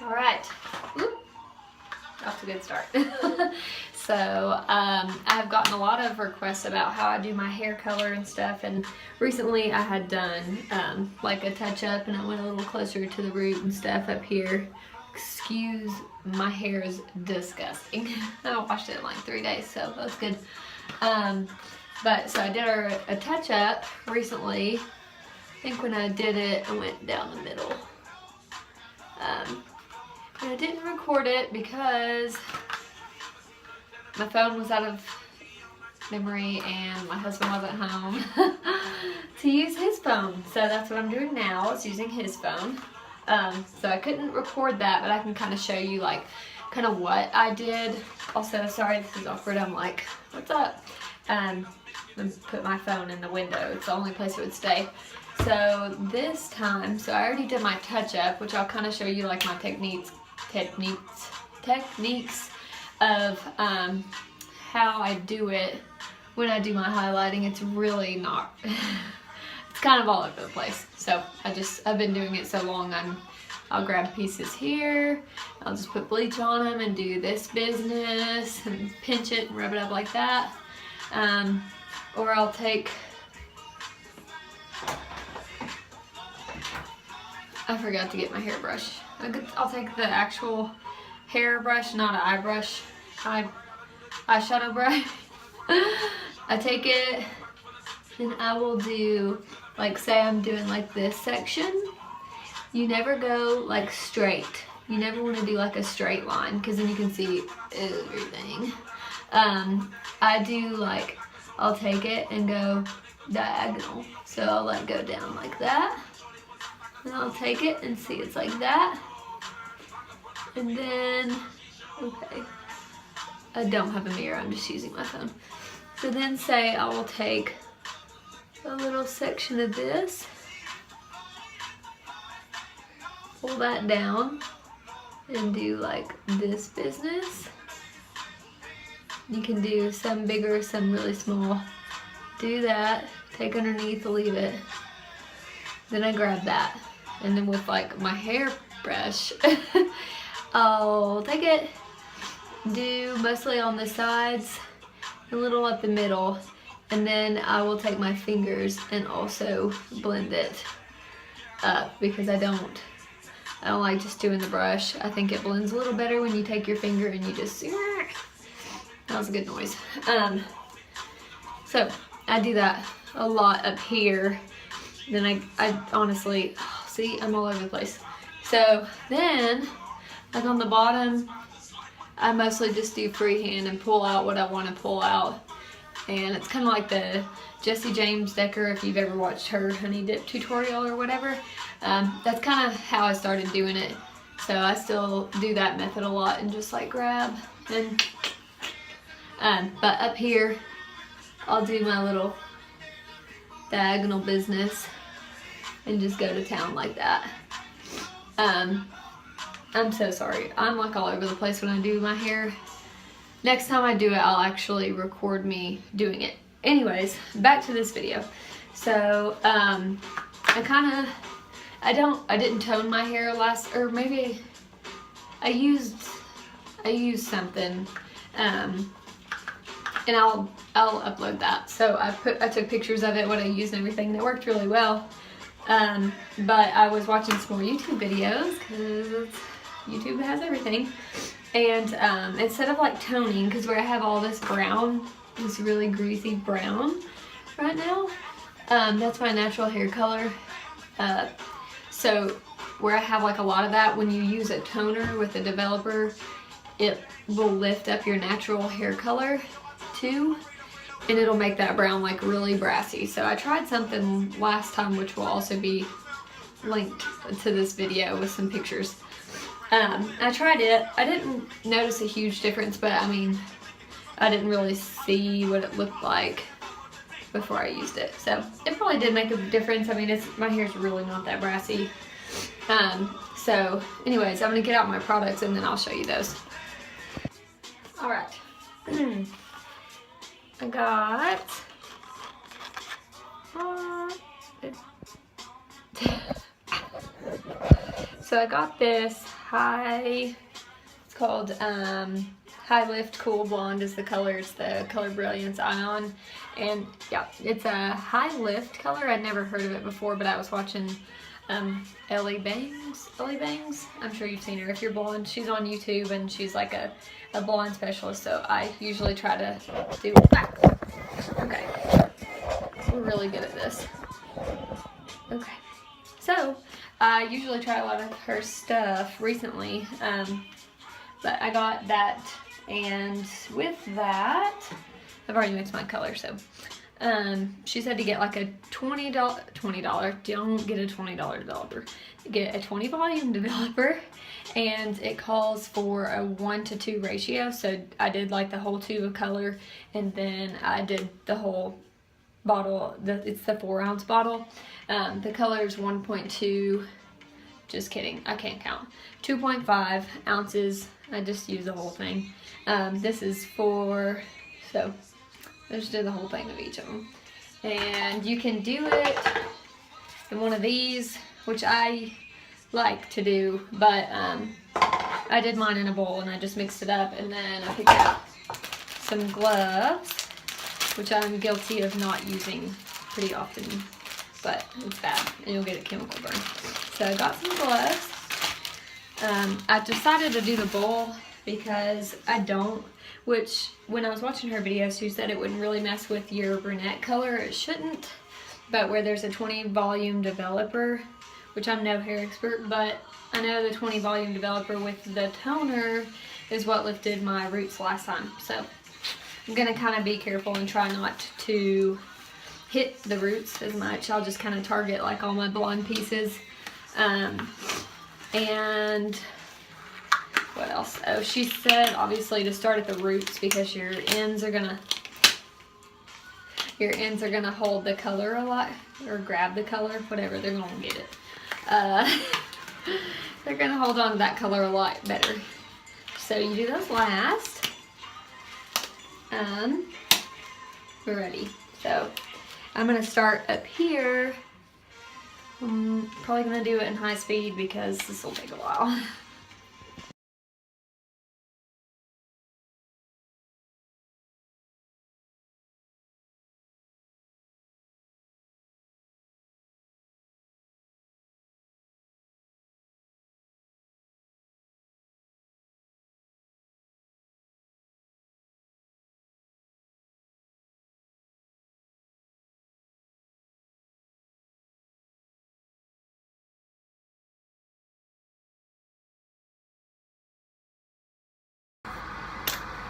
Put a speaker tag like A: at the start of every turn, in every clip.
A: All right, off to a good start. So I've gotten a lot of requests about how I do my hair color and stuff, and recently I had done like a touch up, and I went a little closer to the root and stuff up here. Excuse, my hair is disgusting. I washed it in like 3 days, so that's good. But so I did a touch up recently. I think when I did it, I went down the middle. And I didn't record it because my phone was out of memory and my husband wasn't home to use his phone. So that's what I'm doing now, is using his phone. So I couldn't record that, but I can kind of show you like kind of what I did. Also, sorry, this is awkward. I'm like, what's up? I'm gonna put my phone in the window. It's the only place it would stay. So this time, so I already did my touch up, which I'll kind of show you like my techniques of how I do it when I do my highlighting. It's really not, it's kind of all over the place. So I've been doing it so long, I'll grab pieces here, I'll just put bleach on them and do this business and pinch it and rub it up like that. Or I'll take, I forgot to get my hairbrush. I'll take the actual hairbrush, not an eye brush, eyeshadow brush. I take it and I will do, like say I'm doing like this section. You never go like straight. You never want to do like a straight line because then you can see everything. I do like, I'll take it and go diagonal. So I'll let it go down like that. And I'll take it and see it's like that. And then, okay, I don't have a mirror, I'm just using my phone. So then say I will take a little section of this, pull that down, and do like this business. You can do some bigger, some really small. Do that, take underneath, leave it. Then I grab that. And then with like my hairbrush, I'll take it, do mostly on the sides, a little up the middle, and then I will take my fingers and also blend it up because I don't like just doing the brush. I think it blends a little better when you take your finger and you just, that was a good noise. So I do that a lot up here. Then I honestly, see, I'm all over the place. So then, like on the bottom, I mostly just do freehand and pull out what I want to pull out. And it's kind of like the Jessie James Decker, if you've ever watched her honey dip tutorial or whatever. That's kind of how I started doing it. So I still do that method a lot and just like grab and, but up here, I'll do my little diagonal business and just go to town like that. I'm so sorry. I'm like all over the place when I do my hair. Next time I do it, I'll actually record me doing it. Anyways, back to this video. So, I didn't tone my hair last, or maybe I used something, and I'll upload that. So I took pictures of it, what I used and everything, and it worked really well. But I was watching some more YouTube videos because YouTube has everything. And instead of like toning, because where I have all this brown, this really greasy brown right now, that's my natural hair color. So where I have like a lot of that, when you use a toner with a developer, it will lift up your natural hair color too, and it'll make that brown like really brassy. So I tried something last time, which will also be linked to this video with some pictures. I tried it. I didn't notice a huge difference, but I mean, I didn't really see what it looked like before I used it. So it probably did make a difference. I mean, my hair's really not that brassy. So anyways, I'm gonna get out my products and then I'll show you those. All right. I got so I got this it's called High Lift Cool Blonde is the color. It's the Color Brilliance Ion. And yeah, it's a high lift color. I'd never heard of it before, but I was watching Ellie Bangs. I'm sure you've seen her. If you're blonde, she's on YouTube and she's like a blonde specialist. So I usually try to do okay. We're really good at this. Okay. So I usually try a lot of her stuff recently. But I got that, and with that, I've already mixed my color, so she said to get like a $20, don't get a $20 developer, get a 20 volume developer, and it calls for a 1:2 ratio, so I did like the whole tube of color, and then I did the whole bottle, it's the 4-ounce bottle. The color is 1.2, just kidding, I can't count, 2.5 ounces. I just use the whole thing. This is for, so I just did the whole thing of each of them. And you can do it in one of these, which I like to do, but I did mine in a bowl and I just mixed it up, and then I picked up some gloves, which I'm guilty of not using pretty often, but it's bad and you'll get a chemical burn. So I got some gloves. I decided to do the bowl because I don't, which when I was watching her video, she said it wouldn't really mess with your brunette color. It shouldn't, but where there's a 20 volume developer, which I'm no hair expert, but I know the 20 volume developer with the toner is what lifted my roots last time. So I'm gonna kind of be careful and try not to hit the roots as much. I'll just kind of target like all my blonde pieces. And what else? Oh, she said obviously to start at the roots because your ends are gonna hold the color a lot, or grab the color, whatever, they're gonna get it. They're gonna hold on to that color a lot better. So you do those last. We're ready. So I'm gonna start up here. I'm probably gonna do it in high speed because this will take a while.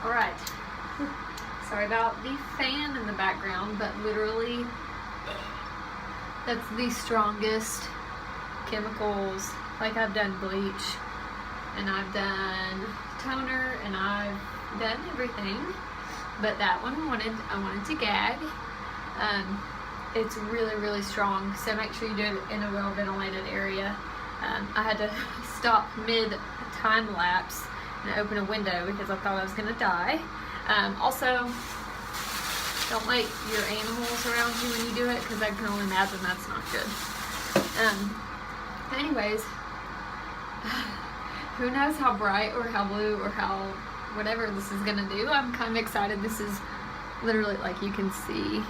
A: Alright, sorry about the fan in the background, but literally that's the strongest chemicals. Like I've done bleach, and I've done toner, and I've done everything, but that one I wanted to gag. It's really, really strong, so make sure you do it in a well ventilated area. I had to stop mid time lapse and open a window because I thought I was gonna die. Also, don't let your animals around you when you do it, because I can only imagine that's not good. Anyways, who knows how bright or how blue or how whatever this is gonna do. I'm kind of excited. This is literally, like, you can see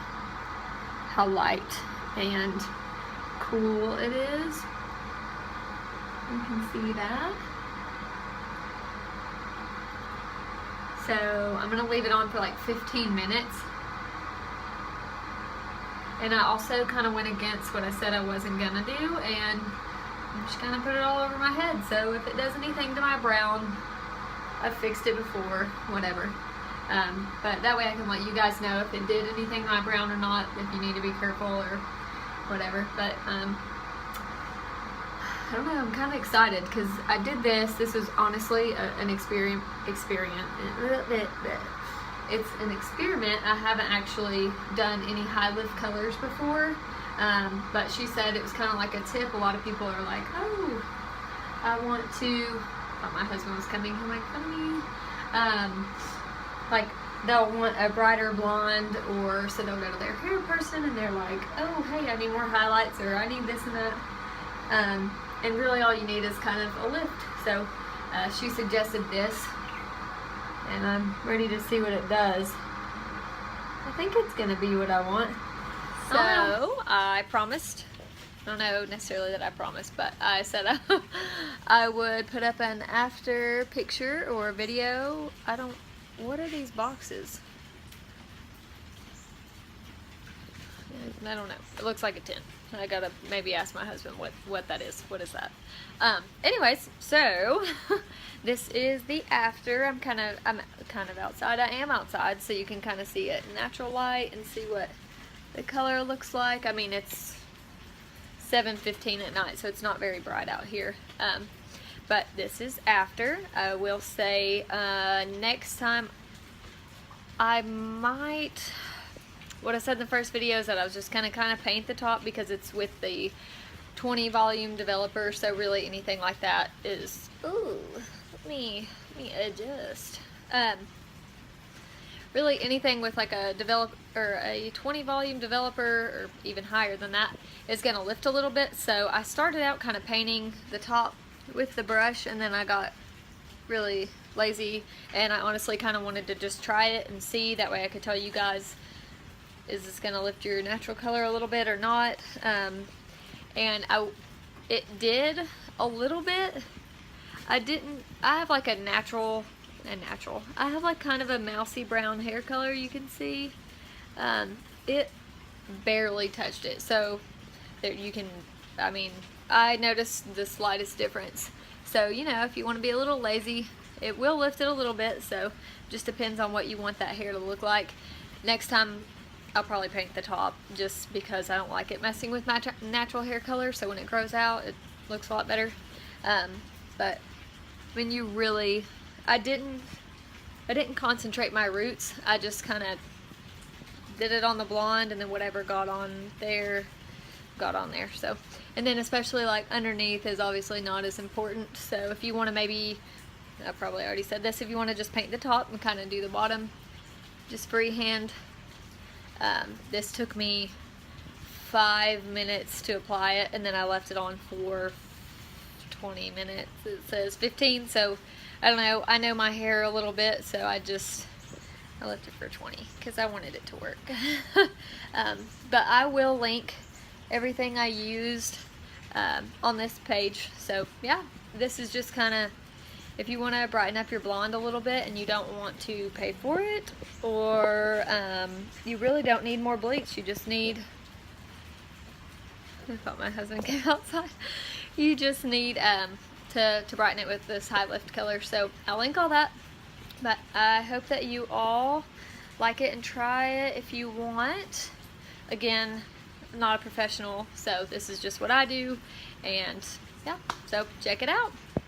A: how light and cool it is. You can see that. So I'm gonna leave it on for like 15 minutes. And I also kind of went against what I said I wasn't gonna do, and I'm just gonna put it all over my head. So if it does anything to my brown, I've fixed it before, whatever. But that way I can let you guys know if it did anything to my brown or not, if you need to be careful or whatever. But I don't know, I'm kind of excited because I did this. This is honestly an experiment. It's an experiment. I haven't actually done any high lift colors before, but she said it was kind of like a tip. A lot of people are like, oh, I want to, thought my husband was coming, I'm like, funny. Like, they'll want a brighter blonde, or so they'll go to their hair person and they're like, oh, hey, I need more highlights, or I need this and that. And really all you need is kind of a lift. So she suggested this, and I'm ready to see what it does. I think it's gonna be what I want. So I promised, I don't know necessarily that I promised, but I said I would put up an after picture or a video. What are these boxes? I don't know. It looks like a tin. I gotta maybe ask my husband what that is. What is that? Anyways, so this is the after. I'm kind of outside. I am outside, so you can kind of see it in natural light and see what the color looks like. I mean, it's 7:15 at night, so it's not very bright out here. But this is after. I will say next time I might. What I said in the first video is that I was just gonna kind of paint the top because it's with the 20 volume developer, so really anything like that is, ooh, let me adjust. Really anything with like a a 20 volume developer or even higher than that is gonna lift a little bit. So I started out kind of painting the top with the brush, and then I got really lazy, and I honestly kind of wanted to just try it and see, that way I could tell you guys, is this gonna lift your natural color a little bit or not? And it did a little bit. I have like I have like kind of a mousy brown hair color, you can see. It barely touched it, so there you can, I mean, I noticed the slightest difference. So, you know, if you want to be a little lazy, it will lift it a little bit, so just depends on what you want that hair to look like. Next time I'll probably paint the top, just because I don't like it messing with my natural hair color, so when it grows out it looks a lot better. But when you really, I didn't concentrate my roots. I just kind of did it on the blonde, and then whatever got on there. So, and then especially like underneath is obviously not as important. So if you want to, maybe, I probably already said this, if you want to just paint the top and kind of do the bottom just freehand. This took me 5 minutes to apply it, and then I left it on for 20 minutes. It says 15, so I don't know. I know my hair a little bit, so I left it for 20 because I wanted it to work. But I will link everything I used on this page. So yeah, this is just kind of, if you want to brighten up your blonde a little bit and you don't want to pay for it, or you really don't need more bleach, you just need, I thought my husband came outside, you just need to brighten it with this high lift color. So I'll link all that, but I hope that you all like it and try it if you want. Again, I'm not a professional, so this is just what I do, and yeah, so check it out.